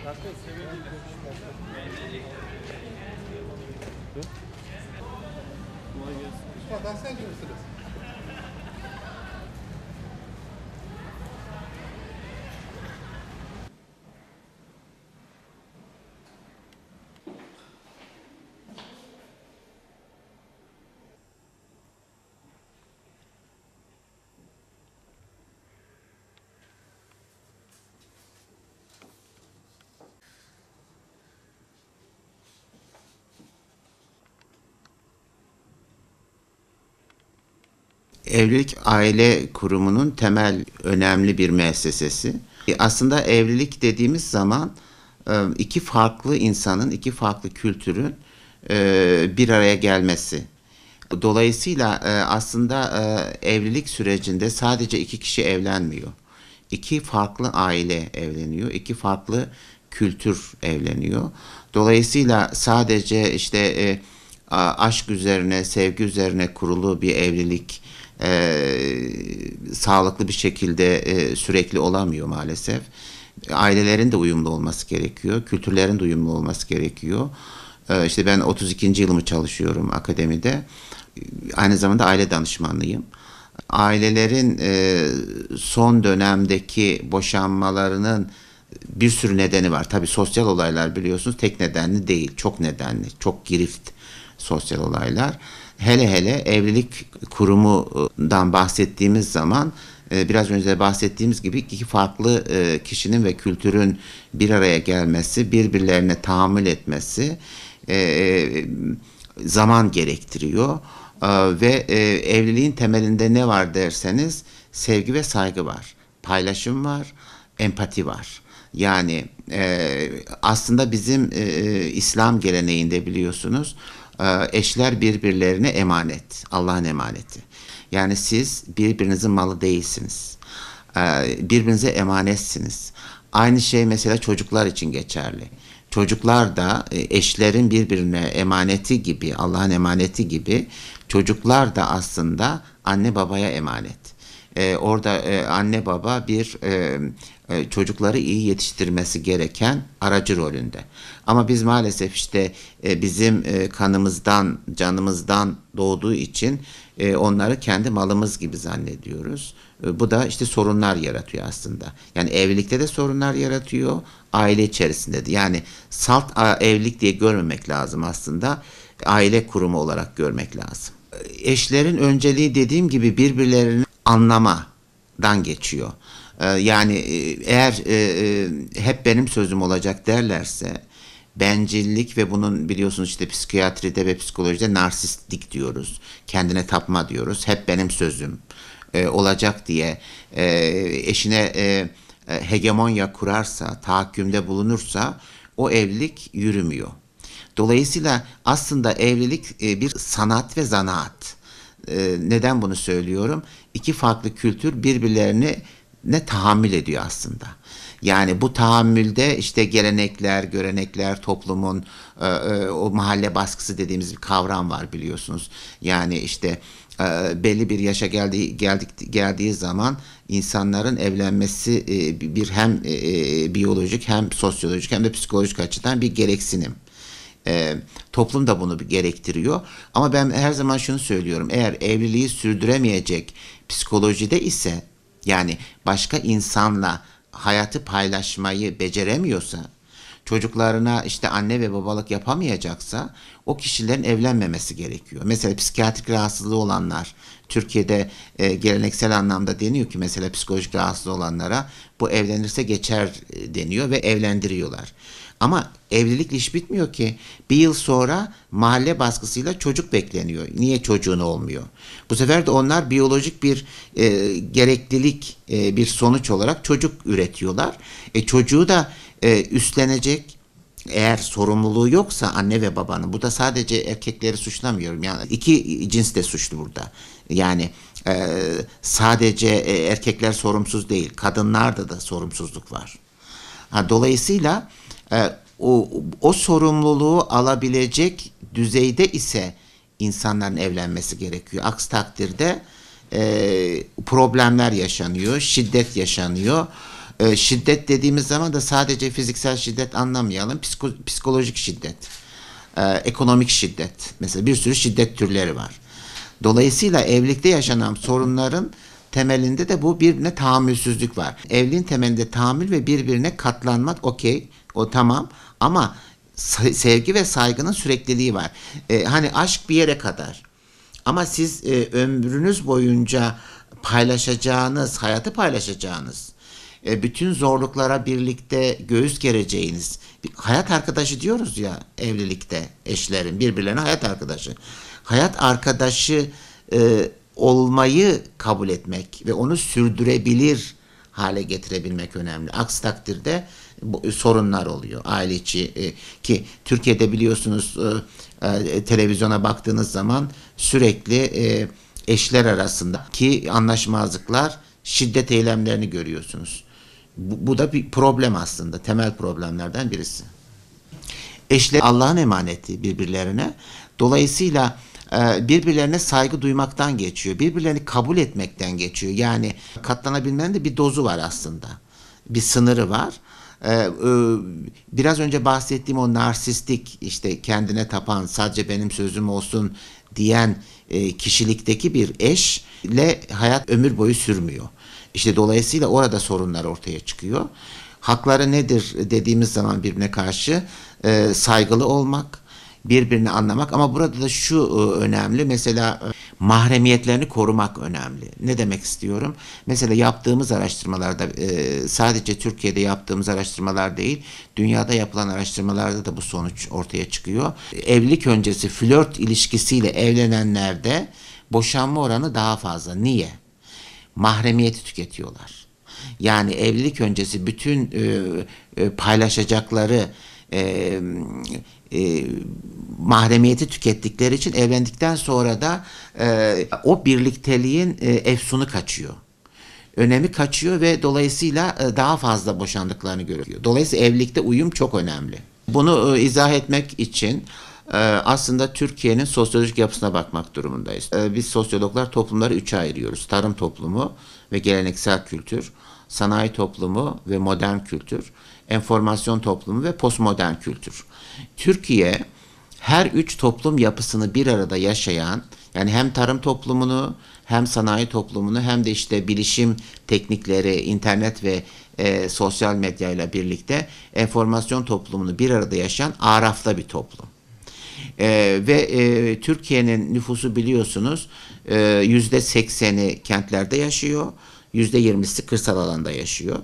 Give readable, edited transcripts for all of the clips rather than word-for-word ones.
Mustafa sen kimsiniz? Evlilik aile kurumunun temel önemli bir müessesesi. Aslında evlilik dediğimiz zaman iki farklı insanın, iki farklı kültürün bir araya gelmesi. Dolayısıyla aslında evlilik sürecinde sadece iki kişi evlenmiyor. İki farklı aile evleniyor, iki farklı kültür evleniyor. Dolayısıyla sadece işte aşk üzerine, sevgi üzerine kurulu bir evlilik sağlıklı bir şekilde sürekli olamıyor maalesef. Ailelerin de uyumlu olması gerekiyor, kültürlerin de uyumlu olması gerekiyor. İşte ben 32. yılımı çalışıyorum akademide. Aynı zamanda aile danışmanlıyım. Ailelerin son dönemdeki boşanmalarının bir sürü nedeni var. Tabii sosyal olaylar biliyorsunuz tek nedenli değil, çok nedenli, çok girift sosyal olaylar. Hele hele evlilik kurumundan bahsettiğimiz zaman biraz önce bahsettiğimiz gibi iki farklı kişinin ve kültürün bir araya gelmesi, birbirlerine tahammül etmesi zaman gerektiriyor. Ve evliliğin temelinde ne var derseniz sevgi ve saygı var, paylaşım var, empati var. Yani aslında bizim İslam geleneğinde biliyorsunuz eşler birbirlerine emanet, Allah'ın emaneti. Yani siz birbirinizin malı değilsiniz. Birbirinize emanetsiniz. Aynı şey mesela çocuklar için geçerli. Çocuklar da eşlerin birbirine emaneti gibi, Allah'ın emaneti gibi çocuklar da aslında anne babaya emanet. Orada anne baba bir çocukları iyi yetiştirmesi gereken aracı rolünde. Ama biz maalesef işte bizim kanımızdan, canımızdan doğduğu için onları kendi malımız gibi zannediyoruz. Bu da işte sorunlar yaratıyor aslında. Yani evlilikte de sorunlar yaratıyor, aile içerisinde de. Yani salt evlilik diye görmemek lazım aslında. Aile kurumu olarak görmek lazım. Eşlerin önceliği dediğim gibi birbirlerini anlamadan geçiyor. Yani eğer hep benim sözüm olacak derlerse bencillik ve bunun biliyorsunuz işte psikiyatride ve psikolojide narsistlik diyoruz. Kendine tapma diyoruz. Hep benim sözüm olacak diye eşine hegemonya kurarsa, tahakkümde bulunursa o evlilik yürümüyor. Dolayısıyla aslında evlilik bir sanat ve zanaat. Neden bunu söylüyorum? İki farklı kültür birbirlerine tahammül ediyor aslında. Yani bu tahammülde işte gelenekler, görenekler, toplumun o mahalle baskısı dediğimiz bir kavram var biliyorsunuz. Yani işte belli bir yaşa geldiği zaman insanların evlenmesi bir hem biyolojik hem sosyolojik hem de psikolojik açıdan bir gereksinim. Toplum da bunu gerektiriyor. Ama ben her zaman şunu söylüyorum. Eğer evliliği sürdüremeyecek psikolojide ise yani başka insanla hayatı paylaşmayı beceremiyorsa, çocuklarına işte anne ve babalık yapamayacaksa o kişilerin evlenmemesi gerekiyor. Mesela psikiyatrik rahatsızlığı olanlar, Türkiye'de geleneksel anlamda deniyor ki mesela psikolojik rahatsızlığı olanlara bu evlenirse geçer deniyor ve evlendiriyorlar. Ama evlilikle iş bitmiyor ki. Bir yıl sonra mahalle baskısıyla çocuk bekleniyor. Niye çocuğun olmuyor? Bu sefer de onlar biyolojik bir gereklilik, bir sonuç olarak çocuk üretiyorlar. Çocuğu da üstlenecek eğer sorumluluğu yoksa anne ve babanın. Burada sadece erkekleri suçlamıyorum. Yani iki cins de suçlu burada. Yani sadece erkekler sorumsuz değil. Kadınlarda da sorumsuzluk var. Dolayısıyla o sorumluluğu alabilecek düzeyde ise insanların evlenmesi gerekiyor. Aksi takdirde problemler yaşanıyor, şiddet yaşanıyor. Şiddet dediğimiz zaman da sadece fiziksel şiddet anlamayalım. Psikolojik şiddet, ekonomik şiddet. Mesela bir sürü şiddet türleri var. Dolayısıyla evlilikte yaşanan sorunların temelinde de bu birbirine tahammülsüzlük var. Evliliğin temelinde tahammül ve birbirine katlanmak okey, o tamam ama sevgi ve saygının sürekliliği var. Hani aşk bir yere kadar. Ama siz ömrünüz boyunca paylaşacağınız, hayatı paylaşacağınız, bütün zorluklara birlikte göğüs gereceğiniz, hayat arkadaşı diyoruz ya evlilikte eşlerin birbirlerine hayat arkadaşı. Hayat arkadaşı olmayı kabul etmek ve onu sürdürebilir hale getirebilmek önemli. Aksi takdirde sorunlar oluyor aile içi ki Türkiye'de biliyorsunuz televizyona baktığınız zaman sürekli eşler arasındaki anlaşmazlıklar, şiddet eylemlerini görüyorsunuz. Bu da bir problem aslında, temel problemlerden birisi. Eşler Allah'ın emaneti birbirlerine. Dolayısıyla birbirlerine saygı duymaktan geçiyor. Birbirlerini kabul etmekten geçiyor. Yani katlanabilmenin de bir dozu var aslında. Bir sınırı var. Biraz önce bahsettiğim o narsistik, işte kendine tapan, sadece benim sözüm olsun diyen kişilikteki bir eşle hayat ömür boyu sürmüyor. İşte dolayısıyla orada sorunlar ortaya çıkıyor. Hakları nedir dediğimiz zaman birbirine karşı saygılı olmak, birbirini anlamak ama burada da şu önemli, mesela mahremiyetlerini korumak önemli. Ne demek istiyorum? Mesela yaptığımız araştırmalarda sadece Türkiye'de yaptığımız araştırmalar değil, dünyada yapılan araştırmalarda da bu sonuç ortaya çıkıyor. Evlilik öncesi flört ilişkisiyle evlenenlerde boşanma oranı daha fazla. Niye? Mahremiyeti tüketiyorlar. Yani evlilik öncesi bütün paylaşacakları mahremiyeti tükettikleri için evlendikten sonra da o birlikteliğin efsunu kaçıyor. Önemi kaçıyor ve dolayısıyla daha fazla boşandıklarını görüyor. Dolayısıyla evlilikte uyum çok önemli. Bunu izah etmek için aslında Türkiye'nin sosyolojik yapısına bakmak durumundayız. Biz sosyologlar toplumları üçe ayırıyoruz. Tarım toplumu ve geleneksel kültür, sanayi toplumu ve modern kültür, enformasyon toplumu ve postmodern kültür. Türkiye her üç toplum yapısını bir arada yaşayan, yani hem tarım toplumunu hem sanayi toplumunu hem de işte bilişim teknikleri, internet ve sosyal medyayla birlikte enformasyon toplumunu bir arada yaşayan arafta bir toplum. Ve Türkiye'nin nüfusu biliyorsunuz %80'i kentlerde yaşıyor, %20'si kırsal alanda yaşıyor.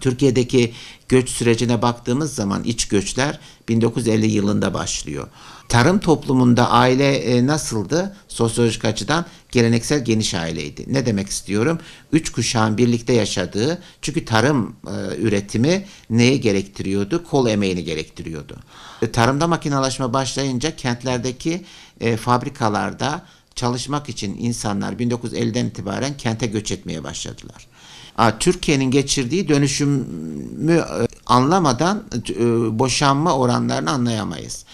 Türkiye'deki göç sürecine baktığımız zaman iç göçler 1950 yılında başlıyor. Tarım toplumunda aile nasıldı? Sosyolojik açıdan geleneksel geniş aileydi. Ne demek istiyorum? 3 kuşağın birlikte yaşadığı, çünkü tarım üretimi neyi gerektiriyordu? Kol emeğini gerektiriyordu. Tarımda makinalaşma başlayınca kentlerdeki fabrikalarda çalışmak için insanlar 1950'den itibaren kente göç etmeye başladılar. Türkiye'nin geçirdiği dönüşümü anlamadan boşanma oranlarını anlayamayız.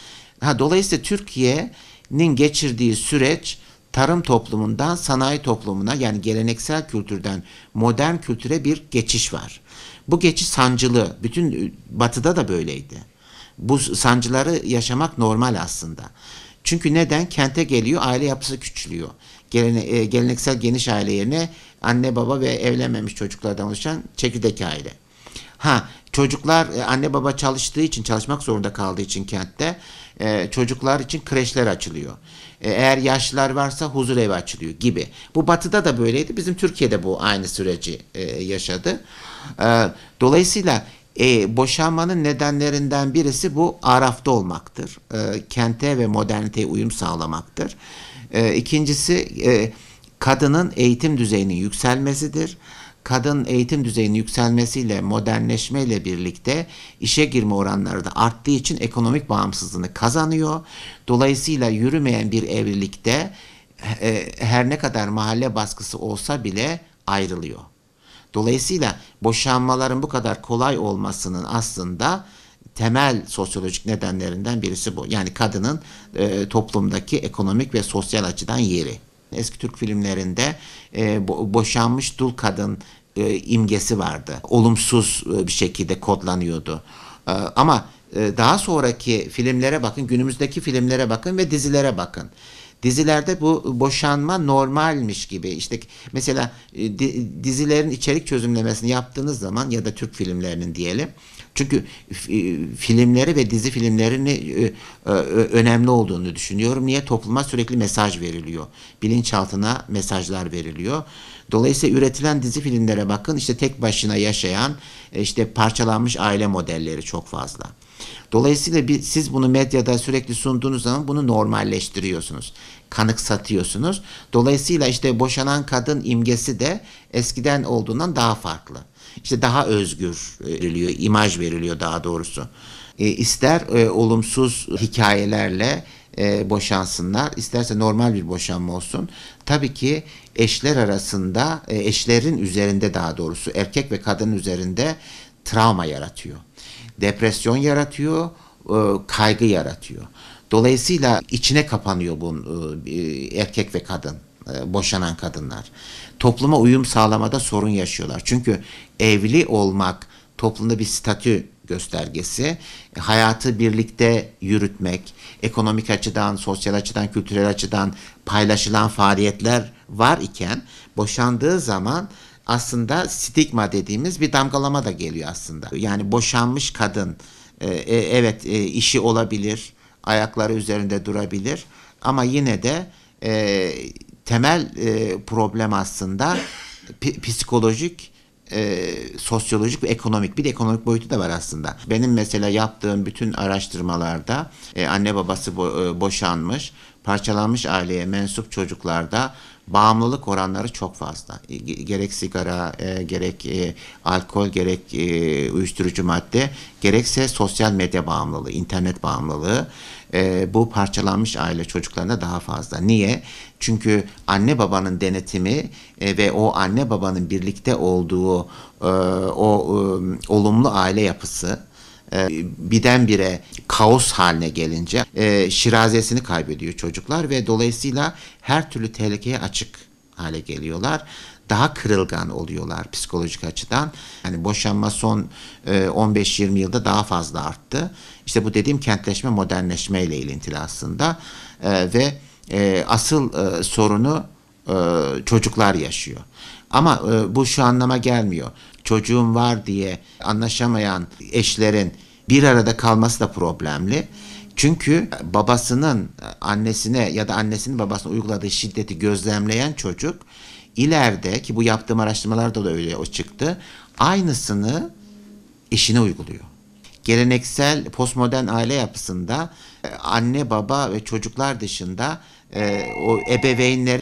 Dolayısıyla Türkiye'nin geçirdiği süreç tarım toplumundan sanayi toplumuna, yani geleneksel kültürden modern kültüre bir geçiş var. Bu geçiş sancılı. Bütün Batı'da da böyleydi. Bu sancıları yaşamak normal aslında. Çünkü neden? Kente geliyor, aile yapısı küçülüyor. Geleneksel geniş aile yerine anne baba ve evlenmemiş çocuklardan oluşan çekirdek aile. Çocuklar anne baba çalıştığı için, çalışmak zorunda kaldığı için kentte çocuklar için kreşler açılıyor. Eğer yaşlılar varsa huzur evi açılıyor gibi. Bu Batı'da da böyleydi. Bizim Türkiye'de bu aynı süreci yaşadı. Dolayısıyla boşanmanın nedenlerinden birisi bu arafta olmaktır. Kente ve moderniteye uyum sağlamaktır. İkincisi kadının eğitim düzeyinin yükselmesidir. Kadın eğitim düzeyinin yükselmesiyle, modernleşmeyle birlikte işe girme oranları da arttığı için ekonomik bağımsızlığını kazanıyor. Dolayısıyla yürümeyen bir evlilikte her ne kadar mahalle baskısı olsa bile ayrılıyor. Dolayısıyla boşanmaların bu kadar kolay olmasının aslında temel sosyolojik nedenlerinden birisi bu. Yani kadının toplumdaki ekonomik ve sosyal açıdan yeri. Eski Türk filmlerinde boşanmış dul kadın imgesi vardı. Olumsuz bir şekilde kodlanıyordu. Ama daha sonraki filmlere bakın, günümüzdeki filmlere bakın ve dizilere bakın. Dizilerde bu boşanma normalmiş gibi. İşte mesela dizilerin içerik çözümlemesini yaptığınız zaman ya da Türk filmlerinin diyelim. Çünkü filmleri ve dizi filmlerini önemli olduğunu düşünüyorum. Niye? Topluma sürekli mesaj veriliyor. Bilinçaltına mesajlar veriliyor. Dolayısıyla üretilen dizi filmlere bakın, işte tek başına yaşayan, işte parçalanmış aile modelleri çok fazla. Dolayısıyla siz bunu medyada sürekli sunduğunuz zaman bunu normalleştiriyorsunuz. Kanıksatıyorsunuz. Dolayısıyla işte boşanan kadın imgesi de eskiden olduğundan daha farklı. İşte daha özgür veriliyor, imaj veriliyor daha doğrusu. İster olumsuz hikayelerle boşansınlar, isterse normal bir boşanma olsun. Tabii ki eşler arasında, eşlerin üzerinde daha doğrusu erkek ve kadın üzerinde travma yaratıyor. Depresyon yaratıyor, kaygı yaratıyor. Dolayısıyla içine kapanıyor bu erkek ve kadın, boşanan kadınlar. Topluma uyum sağlamada sorun yaşıyorlar. Çünkü evli olmak toplumda bir statü göstergesi. Hayatı birlikte yürütmek, ekonomik açıdan, sosyal açıdan, kültürel açıdan paylaşılan faaliyetler var iken boşandığı zaman aslında stigma dediğimiz bir damgalama da geliyor aslında. Yani boşanmış kadın, evet işi olabilir, ayakları üzerinde durabilir ama yine de temel problem aslında psikolojik, sosyolojik ve ekonomik. Bir de ekonomik boyutu da var aslında. Benim mesela yaptığım bütün araştırmalarda anne babası boşanmış, parçalanmış aileye mensup çocuklarda bağımlılık oranları çok fazla. Gerek sigara, gerek alkol, gerek uyuşturucu madde, gerekse sosyal medya bağımlılığı, internet bağımlılığı bu parçalanmış aile çocuklarında daha fazla. Niye? Çünkü anne babanın denetimi ve o anne babanın birlikte olduğu olumlu aile yapısı birdenbire kaos haline gelince şirazesini kaybediyor çocuklar ve dolayısıyla her türlü tehlikeye açık hale geliyorlar. Daha kırılgan oluyorlar psikolojik açıdan. Yani boşanma son 15-20 yılda daha fazla arttı. İşte bu dediğim kentleşme, modernleşme ile ilintili aslında ve asıl sorunu çocuklar yaşıyor. Ama bu şu anlama gelmiyor. Çocuğum var diye anlaşamayan eşlerin bir arada kalması da problemli. Çünkü babasının annesine ya da annesinin babasına uyguladığı şiddeti gözlemleyen çocuk ileride, ki bu yaptığım araştırmalarda da öyle o çıktı, aynısını eşine uyguluyor. Geleneksel postmodern aile yapısında anne baba ve çocuklar dışında o ebeveynler,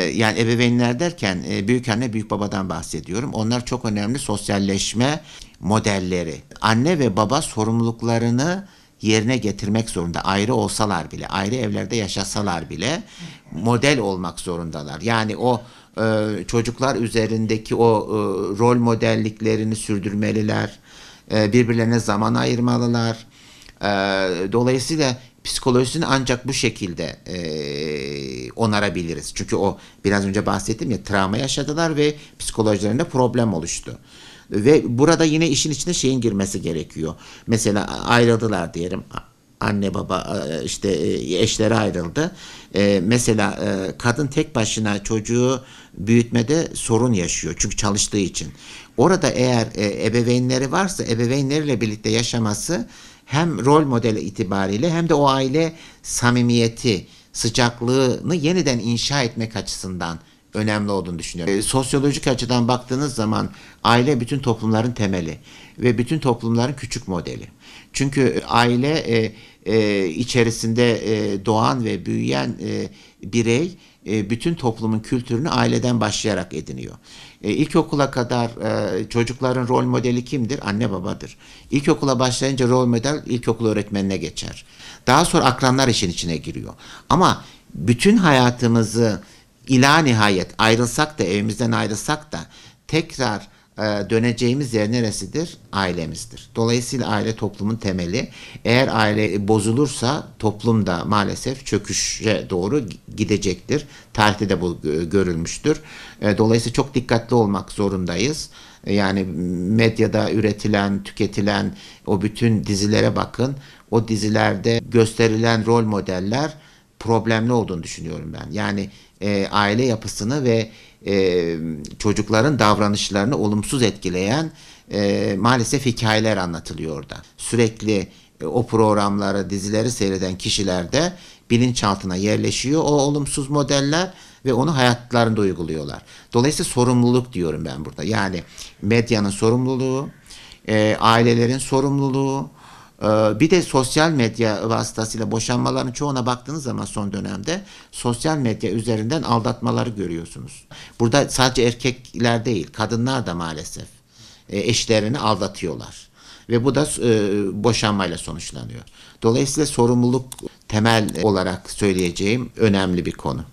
yani ebeveynler derken büyük anne büyük babadan bahsediyorum. Onlar çok önemli sosyalleşme modelleri. Anne ve baba sorumluluklarını yerine getirmek zorunda. Ayrı olsalar bile, ayrı evlerde yaşasalar bile model olmak zorundalar. Yani o çocuklar üzerindeki o rol modelliklerini sürdürmeliler. Birbirlerine zaman ayırmalılar. Dolayısıyla psikolojisini ancak bu şekilde onarabiliriz. Çünkü o biraz önce bahsettim ya, travma yaşadılar ve psikolojilerinde problem oluştu. Ve burada yine işin içine şeyin girmesi gerekiyor. Mesela ayrıldılar diyelim. Anne baba işte eşleri ayrıldı. Mesela kadın tek başına çocuğu büyütmede sorun yaşıyor. Çünkü çalıştığı için. Orada eğer ebeveynleri varsa ebeveynleriyle birlikte yaşaması hem rol modeli itibariyle hem de o aile samimiyeti, sıcaklığını yeniden inşa etmek açısından önemli olduğunu düşünüyorum. Sosyolojik açıdan baktığınız zaman aile bütün toplumların temeli ve bütün toplumların küçük modeli. Çünkü aile içerisinde doğan ve büyüyen birey bütün toplumun kültürünü aileden başlayarak ediniyor. İlkokula kadar çocukların rol modeli kimdir? Anne babadır. İlkokula başlayınca rol model ilkokul öğretmenine geçer. Daha sonra akranlar işin içine giriyor. Ama bütün hayatımızı ila nihayet ayrılsak da, evimizden ayrılsak da tekrar döneceğimiz yer neresidir? Ailemizdir. Dolayısıyla aile toplumun temeli. Eğer aile bozulursa toplum da maalesef çöküşe doğru gidecektir. Tarihte de bu görülmüştür. Dolayısıyla çok dikkatli olmak zorundayız. Yani medyada üretilen, tüketilen o bütün dizilere bakın. O dizilerde gösterilen rol modeller problemli olduğunu düşünüyorum ben. Yani aile yapısını ve çocukların davranışlarını olumsuz etkileyen maalesef hikayeler anlatılıyor orada. Sürekli o programları, dizileri seyreden kişilerde bilinçaltına yerleşiyor o olumsuz modeller ve onu hayatlarında uyguluyorlar. Dolayısıyla sorumluluk diyorum ben burada. Yani medyanın sorumluluğu, ailelerin sorumluluğu, bir de sosyal medya vasıtasıyla boşanmaların çoğuna baktığınız zaman son dönemde sosyal medya üzerinden aldatmaları görüyorsunuz. Burada sadece erkekler değil, kadınlar da maalesef eşlerini aldatıyorlar. Ve bu da boşanmayla sonuçlanıyor. Dolayısıyla sorumluluk temel olarak söyleyeceğim önemli bir konu.